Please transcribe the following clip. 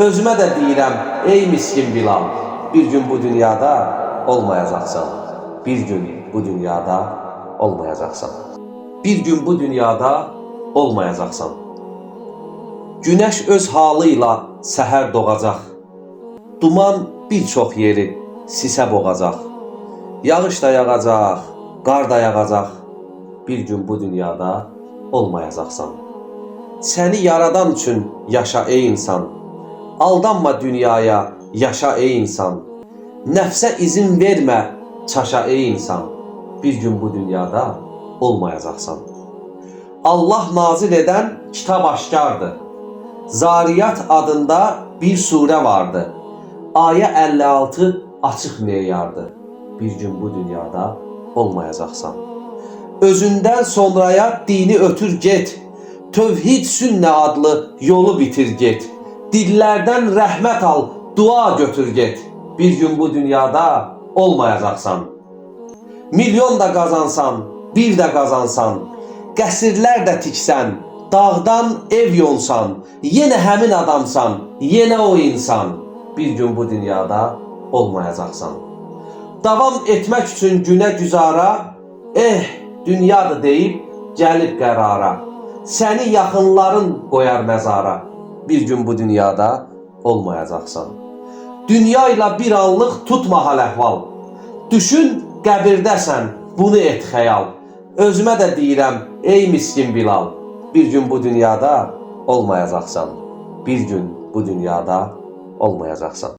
Özümə də deyirəm, ey miskin Bilal, bir gün bu dünyada olmayacaqsan. Bir gün bu dünyada olmayacaqsan. Bir gün bu dünyada olmayacaqsan. Günəş öz halıyla səhər doğacaq. Duman bir çox yeri sisə boğacaq. Yağış da yağacaq, qar da yağacaq. Bir gün bu dünyada olmayacaqsan. Səni yaradan üçün yaşa ey insan. Aldanma dünyaya, yaşa ey insan. Nəfsə izin vermə, çaşa ey insan. Bir gün bu dünyada olmayacaqsan. Allah nazil edən kitab aşkardır. Zariyat adında bir surə vardı. Ayə 56 açıq meyardır. Bir gün bu dünyada olmayacaqsan. Özündən sonraya dini ötür get. Tövhid sünnə adlı yolu bitir get. Dillərdən rəhmət al, dua götür get. Bir gün bu dünyada olmayacaqsan. Milyon da qazansan, bir də qazansan, qəsrlər də tiksən, dağdan ev yonsan, yenə həmin adamsan, yenə o insan. Bir gün bu dünyada olmayacaqsan. Davam etmək üçün günə güzara, dünyadır deyib gəlib qərara. Səni yaxınların qoyar məzara. Bir gün bu dünyada olmayacaqsan. Dünya ilə bir anlıq tutma hal-əhval. Düşün qəbirdəsən, bunu et xəyal. Özümə də deyirəm, ey miskin Bilal, bir gün bu dünyada olmayacaqsan. Bir gün bu dünyada olmayacaqsan.